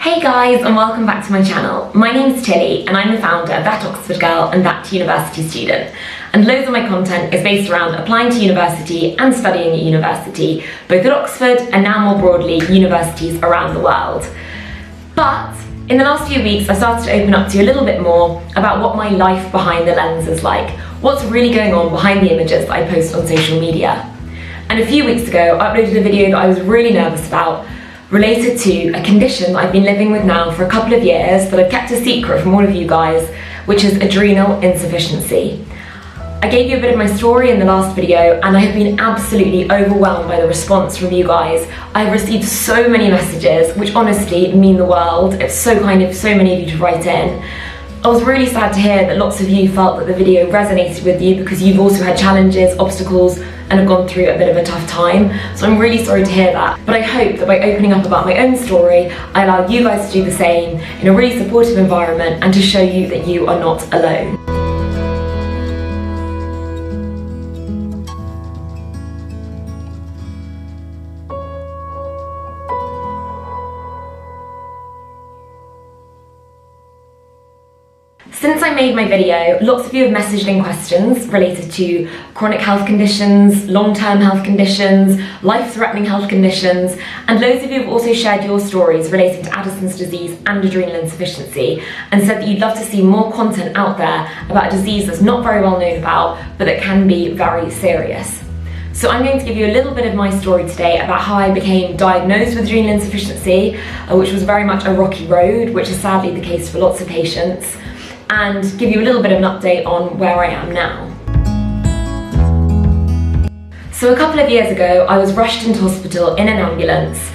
Hey guys, and welcome back to my channel. My name's Tilly and I'm the founder of That Oxford Girl and That University Student. And loads of my content is based around applying to university and studying at university, both at Oxford and now more broadly, universities around the world. But in the last few weeks, I started to open up to you a little bit more about what my life behind the lens is like, what's really going on behind the images that I post on social media. And a few weeks ago, I uploaded a video that I was really nervous about, related to a condition that I've been living with now for a couple of years that I've kept a secret from all of you guys, which is adrenal insufficiency. I gave you a bit of my story in the last video and I have been absolutely overwhelmed by the response from you guys. I've received so many messages, which honestly mean the world. It's so kind of so many of you to write in. I was really sad to hear that lots of you felt that the video resonated with you because you've also had challenges, obstacles, and have gone through a bit of a tough time. So I'm really sorry to hear that. But I hope that by opening up about my own story, I allow you guys to do the same in a really supportive environment and to show you that you are not alone. Since I made my video, lots of you have messaged in questions related to chronic health conditions, long-term health conditions, life-threatening health conditions, and loads of you have also shared your stories relating to Addison's disease and adrenal insufficiency, and said that you'd love to see more content out there about a disease that's not very well known about, but that can be very serious. So I'm going to give you a little bit of my story today about how I became diagnosed with adrenal insufficiency, which was very much a rocky road, which is sadly the case for lots of patients, and give you a little bit of an update on where I am now. So a couple of years ago, I was rushed into hospital in an ambulance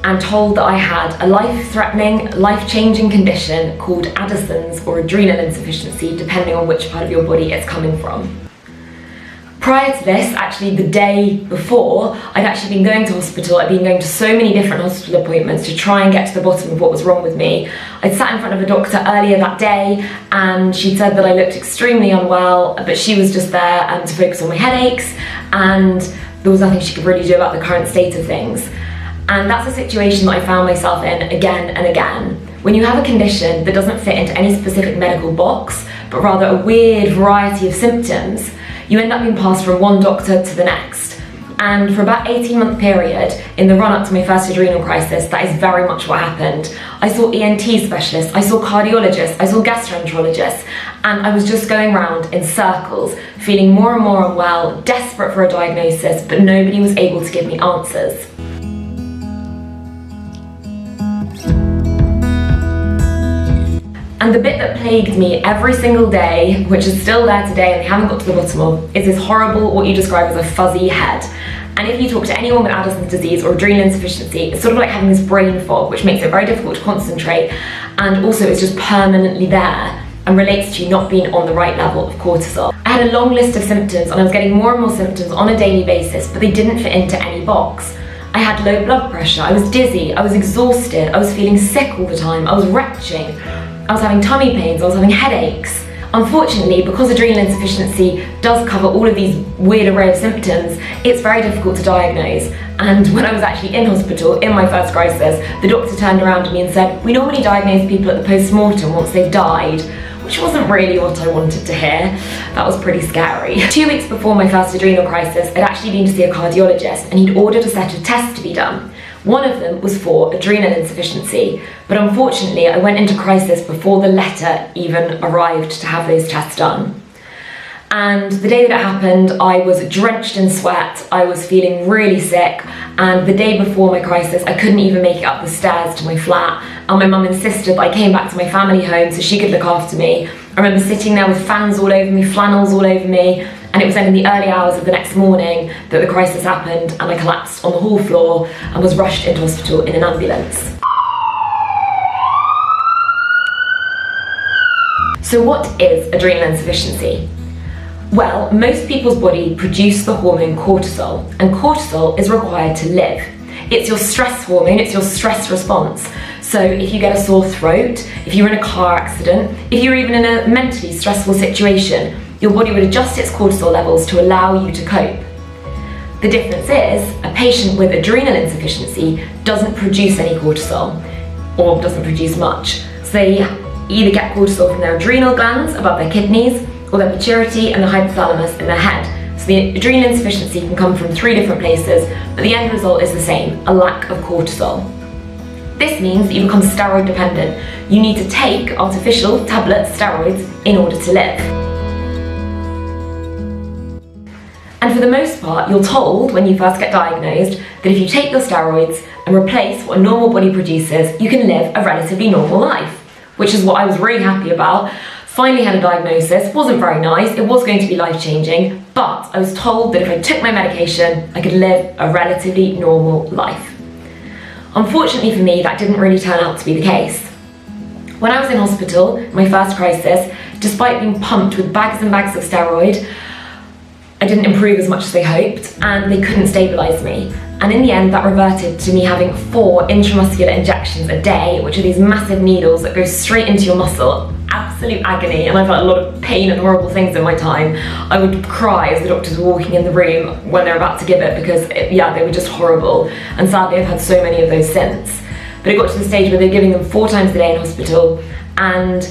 and told that I had a life-threatening, life-changing condition called Addison's or adrenal insufficiency, depending on which part of your body it's coming from. Prior to this, actually the day before, I'd actually been going to hospital. I'd been going to so many different hospital appointments to try and get to the bottom of what was wrong with me. I'd sat in front of a doctor earlier that day and she'd said that I looked extremely unwell, but she was just there to focus on my headaches and there was nothing she could really do about the current state of things. And that's a situation that I found myself in again and again. When you have a condition that doesn't fit into any specific medical box, but rather a weird variety of symptoms, you end up being passed from one doctor to the next. And for about 18-month period, in the run-up to my first adrenal crisis, that is very much what happened. I saw ENT specialists, I saw cardiologists, I saw gastroenterologists, and I was just going around in circles, feeling more and more unwell, desperate for a diagnosis, but nobody was able to give me answers. And the bit that plagued me every single day, which is still there today and they haven't got to the bottom of, is this horrible, what you describe as a fuzzy head. And if you talk to anyone with Addison's disease or adrenal insufficiency, it's sort of like having this brain fog, which makes it very difficult to concentrate, and also it's just permanently there and relates to you not being on the right level of cortisol. I had a long list of symptoms and I was getting more and more symptoms on a daily basis, but they didn't fit into any box. I had low blood pressure, I was dizzy, I was exhausted, I was feeling sick all the time, I was retching, I was having tummy pains, I was having headaches. Unfortunately, because adrenal insufficiency does cover all of these weird array of symptoms, it's very difficult to diagnose. And when I was actually in hospital, in my first crisis, the doctor turned around to me and said, "We normally diagnose people at the post-mortem once they've died," which wasn't really what I wanted to hear. That was pretty scary. 2 weeks before my first adrenal crisis, I'd actually been to see a cardiologist and he'd ordered a set of tests to be done. One of them was for adrenal insufficiency, but unfortunately I went into crisis before the letter even arrived to have those tests done. And the day that it happened, I was drenched in sweat, I was feeling really sick, and the day before my crisis, I couldn't even make it up the stairs to my flat, and my mum insisted that I came back to my family home so she could look after me. I remember sitting there with fans all over me, flannels all over me, and it was then in the early hours of the next morning that the crisis happened and I collapsed on the hall floor and was rushed into hospital in an ambulance. So what is adrenal insufficiency? Well, most people's body produce the hormone cortisol, and cortisol is required to live. It's your stress hormone, it's your stress response. So if you get a sore throat, if you're in a car accident, if you're even in a mentally stressful situation, your body would adjust its cortisol levels to allow you to cope. The difference is, a patient with adrenal insufficiency doesn't produce any cortisol. or doesn't produce much. So they either get cortisol from their adrenal glands above their kidneys, or their pituitary and the hypothalamus in their head. So the adrenal insufficiency can come from 3 different places, but the end result is the same, a lack of cortisol. This means that you become steroid dependent. You need to take artificial tablet steroids in order to live. And for the most part, you're told when you first get diagnosed that if you take your steroids and replace what a normal body produces, you can live a relatively normal life, which is what I was really happy about. Finally had a diagnosis, wasn't very nice, it was going to be life-changing, but I was told that if I took my medication, I could live a relatively normal life. Unfortunately for me, that didn't really turn out to be the case. When I was in hospital, my first crisis, despite being pumped with bags and bags of steroid, I didn't improve as much as they hoped, and they couldn't stabilise me. And in the end, that reverted to me having 4 intramuscular injections a day, which are these massive needles that go straight into your muscle. Absolute agony, and I felt a lot of pain and horrible things in my time. I would cry as the doctors were walking in the room when they're about to give it, because they were just horrible. And sadly, I've had so many of those since. But it got to the stage where they're giving them 4 times a day in hospital, and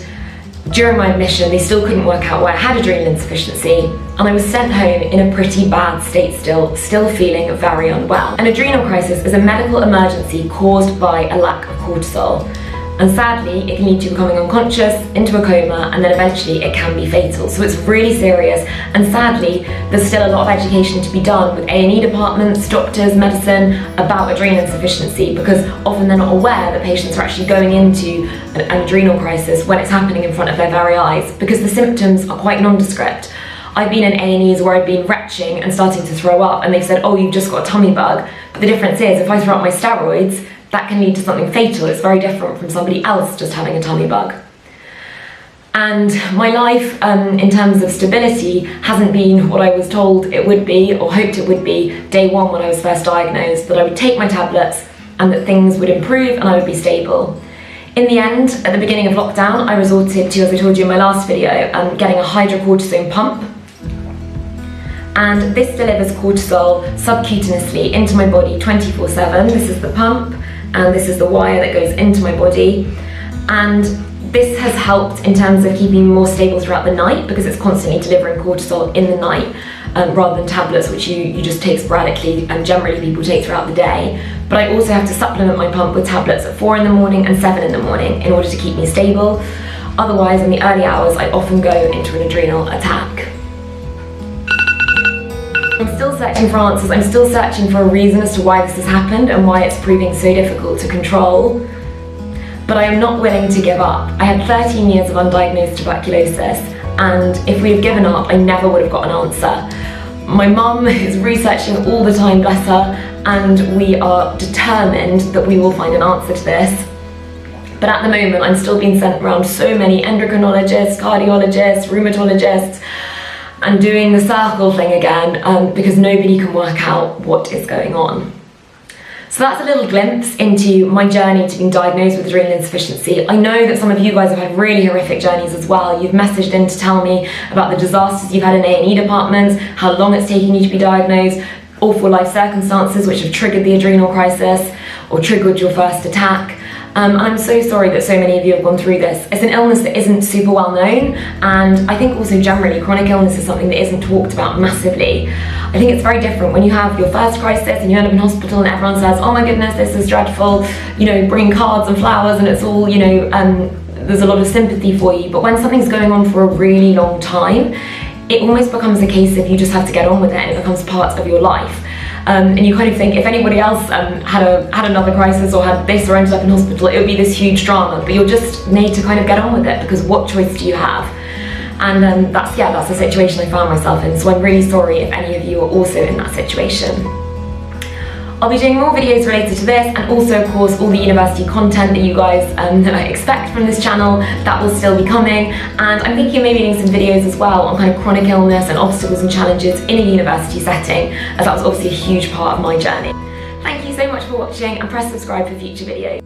during my admission, they still couldn't work out why I had adrenal insufficiency, and I was sent home in a pretty bad state still feeling very unwell. An adrenal crisis is a medical emergency caused by a lack of cortisol, and sadly, it can lead to becoming unconscious, into a coma, and then eventually it can be fatal. So it's really serious, and sadly, there's still a lot of education to be done with A&E departments, doctors, medicine, about adrenal insufficiency, because often they're not aware that patients are actually going into an adrenal crisis when it's happening in front of their very eyes, because the symptoms are quite nondescript. I've been in A&Es where I've been retching and starting to throw up, and they've said, oh, you've just got a tummy bug. But the difference is, if I throw up my steroids, that can lead to something fatal. It's very different from somebody else just having a tummy bug. And my life, in terms of stability, hasn't been what I was told it would be, or hoped it would be, day 1 when I was first diagnosed, that I would take my tablets and that things would improve and I would be stable. In the end, at the beginning of lockdown, I resorted to, as I told you in my last video, getting a hydrocortisone pump. And this delivers cortisol subcutaneously into my body 24/7. This is the pump, and this is the wire that goes into my body. And this has helped in terms of keeping me more stable throughout the night, because it's constantly delivering cortisol in the night, rather than tablets, which you just take sporadically, and generally people take throughout the day. But I also have to supplement my pump with tablets at 4 in the morning and 7 in the morning in order to keep me stable. Otherwise, in the early hours, I often go into an adrenal attack. I'm still searching for answers. I'm still searching for a reason as to why this has happened and why it's proving so difficult to control. But I am not willing to give up. I had 13 years of undiagnosed tuberculosis, and if we had given up, I never would have got an answer. My mum is researching all the time, bless her, and we are determined that we will find an answer to this. But at the moment, I'm still being sent around so many endocrinologists, cardiologists, rheumatologists, and doing the circle thing again, because nobody can work out what is going on. So that's a little glimpse into my journey to being diagnosed with adrenal insufficiency. I know that some of you guys have had really horrific journeys as well. You've messaged in to tell me about the disasters you've had in A&E departments, how long it's taken you to be diagnosed, awful life circumstances which have triggered the adrenal crisis or triggered your first attack. And I'm so sorry that so many of you have gone through this. It's an illness that isn't super well known, and I think also generally chronic illness is something that isn't talked about massively. I think it's very different when you have your first crisis and you end up in hospital and everyone says, oh my goodness, this is dreadful, you know, bring cards and flowers and it's all, you know, there's a lot of sympathy for you. But when something's going on for a really long time, it almost becomes a case of you just have to get on with it, and it becomes part of your life. And you kind of think if anybody else had another crisis or had this or ended up in hospital, it would be this huge drama, but you'll just need to kind of get on with it, because what choice do you have? And that's the situation I found myself in, so I'm really sorry if any of you are also in that situation. I'll be doing more videos related to this, and also of course all the university content that you guys expect from this channel, that will still be coming. And I'm thinking of maybe doing some videos as well on kind of chronic illness and obstacles and challenges in a university setting, as that was obviously a huge part of my journey. Thank you so much for watching, and press subscribe for future videos.